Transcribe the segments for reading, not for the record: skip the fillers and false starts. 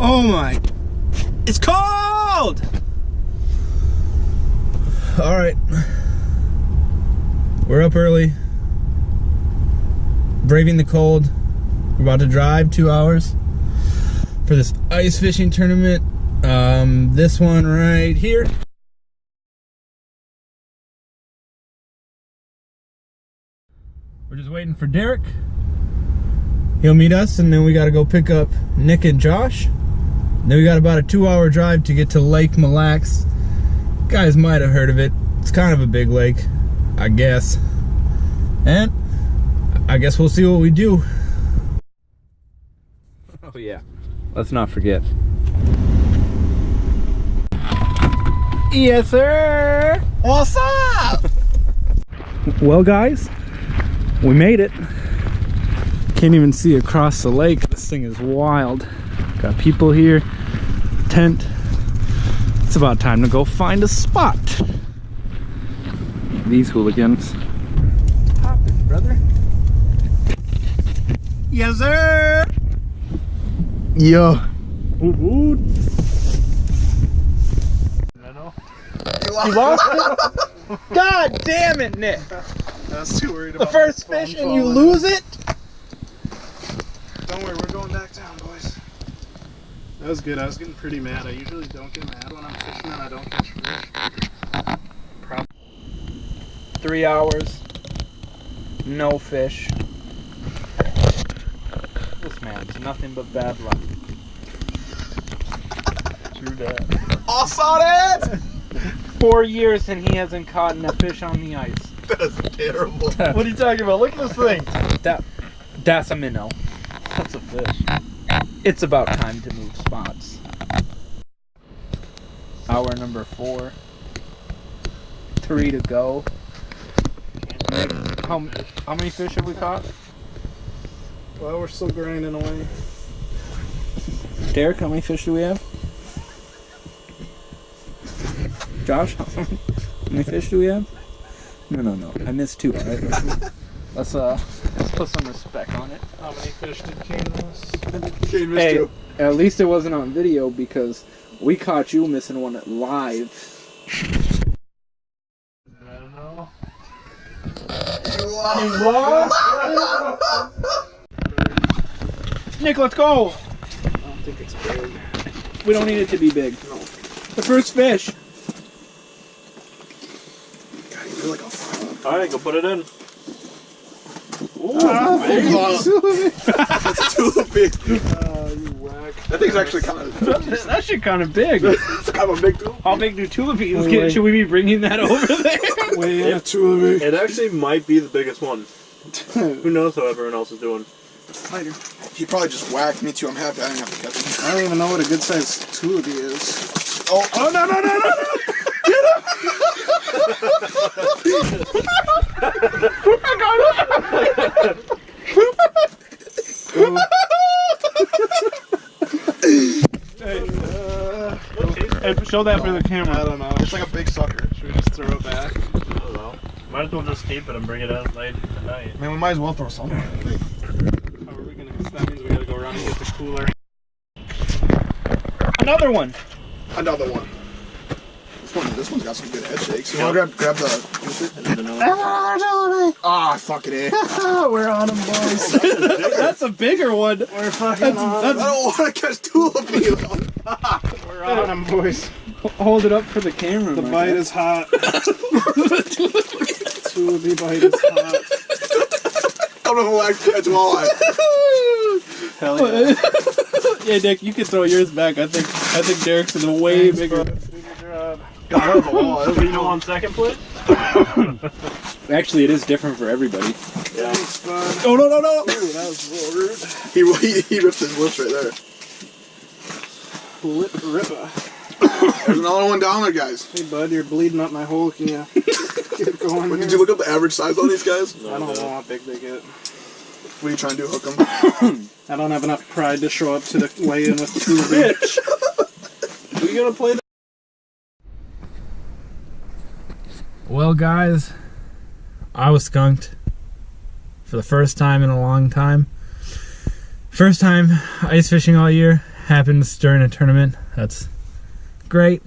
Oh my, it's cold! All right, we're up early, braving the cold. We're about to drive 2 hours for this ice fishing tournament. This one right here. We're just waiting for Derek. He'll meet us, and then we gotta go pick up Nick and Josh. Then we got about a 2-hour drive to get to Lake Mille. Guys might have heard of it. It's kind of a big lake, I guess. And I guess we'll see what we do. Oh yeah, let's not forget. Yes, sir. What's up? Well, guys, we made it. Can't even see across the lake. This thing is wild. Got people here, tent. It's about time to go find a spot. These hooligans. Hop in, brother. Yes, sir. Yo. Ooh. You lost it? God damn it, Nick. I was too worried about the first fish and you lose it? Don't worry, we're going back down, boys. That was good. I was getting pretty mad. I usually don't get mad when I'm fishing and I don't catch fish. 3 hours. No fish. This man's nothing but bad luck. True that. I saw it! 4 years and he hasn't caught a fish on the ice. That's terrible. What are you talking about? Look at this thing. That's a minnow. That's a fish. It's about time to move spots. Hour number 4. 3 to go. How many fish have we caught? Well, we're still grinding away. Derek, how many fish do we have? Josh, how many fish do we have? No. I missed 2, alright? Let's put some respect on it. How many fish did Kane miss? Kane missed 2. At least it wasn't on video because we caught you missing one live. I don't know. You lost? Nick, let's go! I don't think it's big. We don't need it to be big. No. The first fish. God, you feel like a frog. Alright, go put it in. Ooh, that's too big. You whack. That thing's actually kind of... That shit kind of big. It's kind of a big tulipy. How big do tulipes get? Should we be bringing that over there? Wait, yeah, tulipy. It actually might be the biggest one. Who knows how everyone else is doing. Later. He probably just whacked me too. I'm happy I didn't have to catch him. I don't even know what a good sized tulipy is. Oh no! Hey, show that for the camera. I don't know. It's like a big sucker. Should we just throw it back? I don't know. Might as well just keep it and bring it out late tonight. I mean, we might as well throw something. How are we gonna? That means we gotta go around and get the cooler. Another one. Another one. This one's got some good head shakes. You want to grab the... Ah, fucking A. We're on them, boys. That's a bigger one. We're fucking on them. I don't want to catch tulipy. We're on them, boys. Hold it up for the camera. The bite is hot. Tulipy bite is hot. don't know who actually catch walleye. Hell yeah. Yeah, Dick, you can throw yours back. I think Derek's is a way bigger. Good job. God, that was a walleye. You know, on second place? Actually, it is different for everybody. Yeah. Thanks, bud. Oh, no. Ooh, that was a little rude. He ripped his lips right there. Lip ripper. There's another one down there, guys. Hey, bud, you're bleeding up my hole. Can you get going But here? did you look up the average size on these guys? I don't know how big they get. What are you trying to do, hook them? I don't have enough pride to show up to the weigh-in with 2 bitch. We gonna play the... Well, guys, I was skunked for the first time in a long time. First time ice fishing all year. Happens during a tournament. That's great.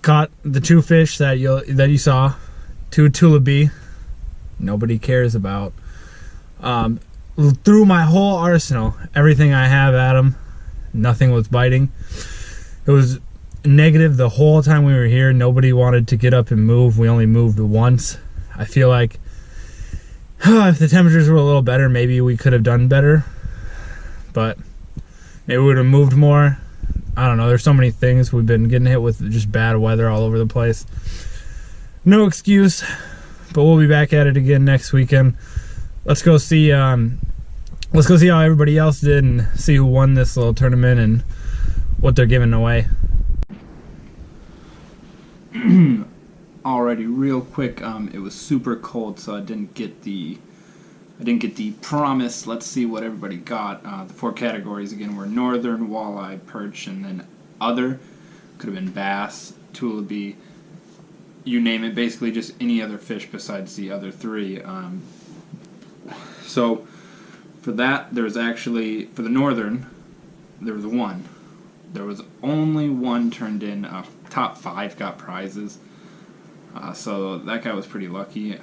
Caught the 2 fish that you saw. 2 tula B. Nobody cares about. Through my whole arsenal, everything I have at them, nothing was biting. It was negative the whole time we were here. Nobody wanted to get up and move. We only moved once. I feel like if the temperatures were a little better, maybe we could have done better. But maybe we would have moved more. I don't know. There's so many things. We've been getting hit with just bad weather all over the place. No excuse, but we'll be back at it again next weekend. Let's go see how everybody else did and see who won this little tournament and what they're giving away. Alrighty, real quick, it was super cold, so I didn't get the promise. Let's see what everybody got. The 4 categories again were northern, walleye, perch, and then other. Could have been bass, tula B, you name it. Basically, just any other fish besides the other 3. So for that, there was actually, for the northern, there was 1. There was only 1 turned in. Top 5 got prizes. So that guy was pretty lucky.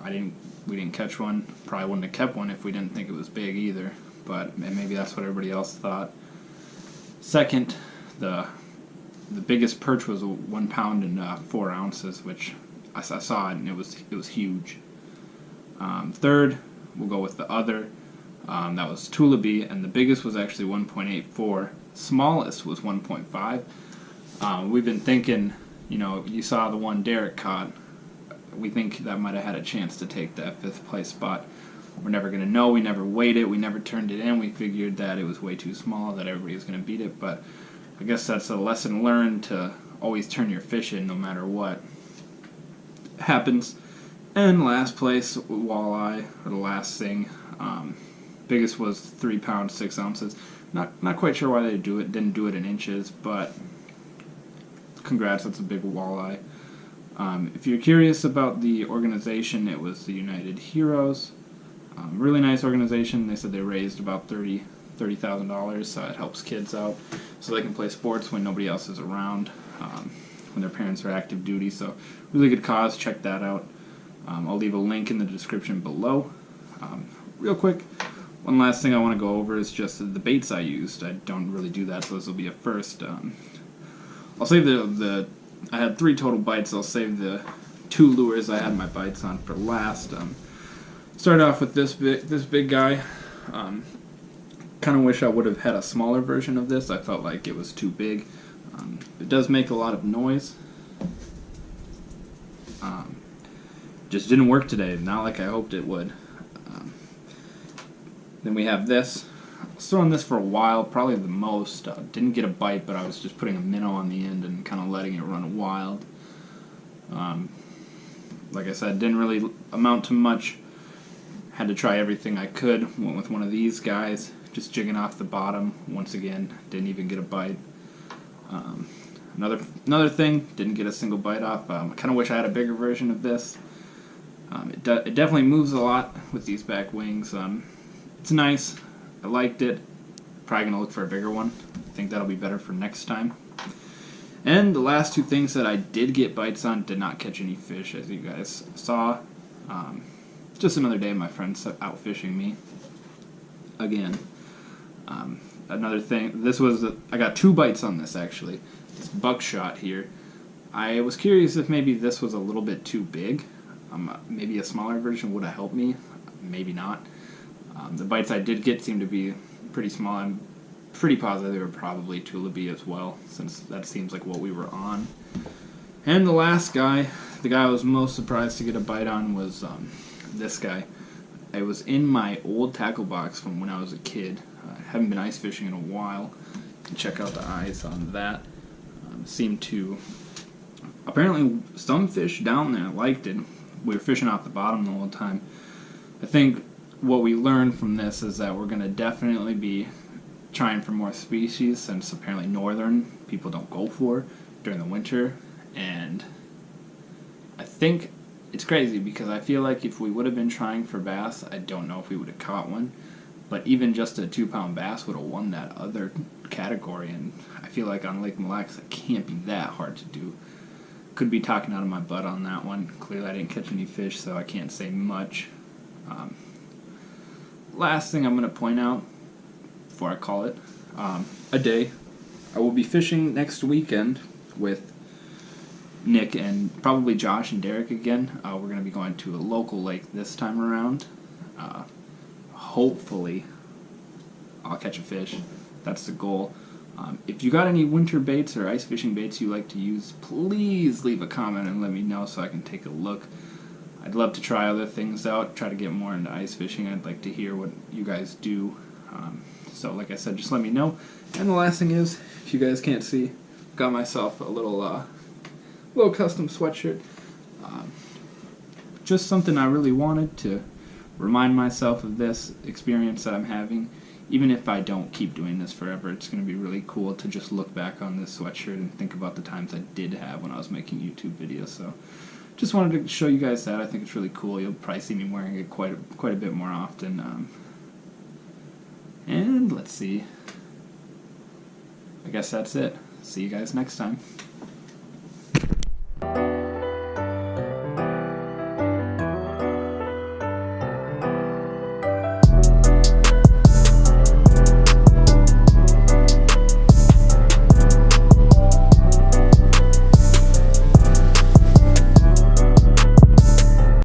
We didn't catch one. Probably wouldn't have kept one if we didn't think it was big either. But maybe that's what everybody else thought. Second, the biggest perch was 1 pound and 4 ounces, which I saw it and it was huge. Third, we'll go with the other. That was tula B, and the biggest was actually 1.84. Smallest was 1.5. We've been thinking, you saw the one Derek caught. We think that might have had a chance to take that 5th place spot. We're never going to know. We never weighed it. We never turned it in. We figured that it was way too small, that everybody was going to beat it. But I guess that's a lesson learned, to always turn your fish in no matter what happens. And last place, walleye, or the last thing. Biggest was 3 pounds 6 ounces. Not quite sure why they didn't do it in inches, but congrats, that's a big walleye. If you're curious about the organization, it was the United Heroes. Really nice organization. They said they raised about $30,000, so it helps kids out so they can play sports when nobody else is around, when their parents are active duty. So really good cause. Check that out. I'll leave a link in the description below. Real quick, one last thing I want to go over is just the baits I used. I don't really do that, so this will be a first. I'll save I had 3 total bites. I'll save the 2 lures I had my bites on for last. Start off with this big guy. Kind of wish I would have had a smaller version of this. I felt like it was too big. It does make a lot of noise. Just didn't work today, not like I hoped it would. Then we have this. I was throwing this for a while, probably the most. Didn't get a bite, but I was just putting a minnow on the end and kind of letting it run wild. Like I said, didn't really amount to much. Had to try everything I could. Went with one of these guys, just jigging off the bottom. Once again, didn't even get a bite. Another thing, didn't get a single bite off. I kind of wish I had a bigger version of this. It definitely moves a lot with these back wings. It's nice. I liked it. Probably going to look for a bigger one. I think that'll be better for next time. And the last 2 things that I did get bites on did not catch any fish, as you guys saw. Just another day my friends out fishing me. Again. Another thing, I got 2 bites on this actually. This buckshot here. I was curious if maybe this was a little bit too big. Maybe a smaller version would have helped me. maybe not. The bites I did get seemed to be pretty small. I'm pretty positive they were probably tulipy as well, since that seems like what we were on. And the last guy, the guy I was most surprised to get a bite on was this guy. It was in my old tackle box from when I was a kid. I haven't been ice fishing in a while. Check out the eyes on that. Seemed to... Apparently some fish down there liked it. We were fishing off the bottom the whole time. I think what we learned from this is that we're going to definitely be trying for more species, since apparently northern people don't go for during the winter. And I think it's crazy because I feel like if we would have been trying for bass, I don't know if we would have caught one. But even just a 2-pound bass would have won that other category, and I feel like on Lake Mille it can't be that hard to do. Could be talking out of my butt on that one. Clearly I didn't catch any fish, so I can't say much. Last thing I'm going to point out before I call it a day. I will be fishing next weekend with Nick and probably Josh and Derek again. We're going to be going to a local lake this time around. Hopefully I'll catch a fish. That's the goal. If you got any winter baits or ice fishing baits you like to use, please leave a comment and let me know so I can take a look. I'd love to try other things out, try to get more into ice fishing. I'd like to hear what you guys do. So like I said, just let me know. And the last thing is, if you guys can't see, got myself a little custom sweatshirt. Just something I really wanted to remind myself of this experience that I'm having. Even if I don't keep doing this forever, it's going to be really cool to just look back on this sweatshirt and think about the times I did have when I was making YouTube videos. So just wanted to show you guys that. I think it's really cool. You'll probably see me wearing it quite a bit more often. And let's see. I guess that's it. See you guys next time.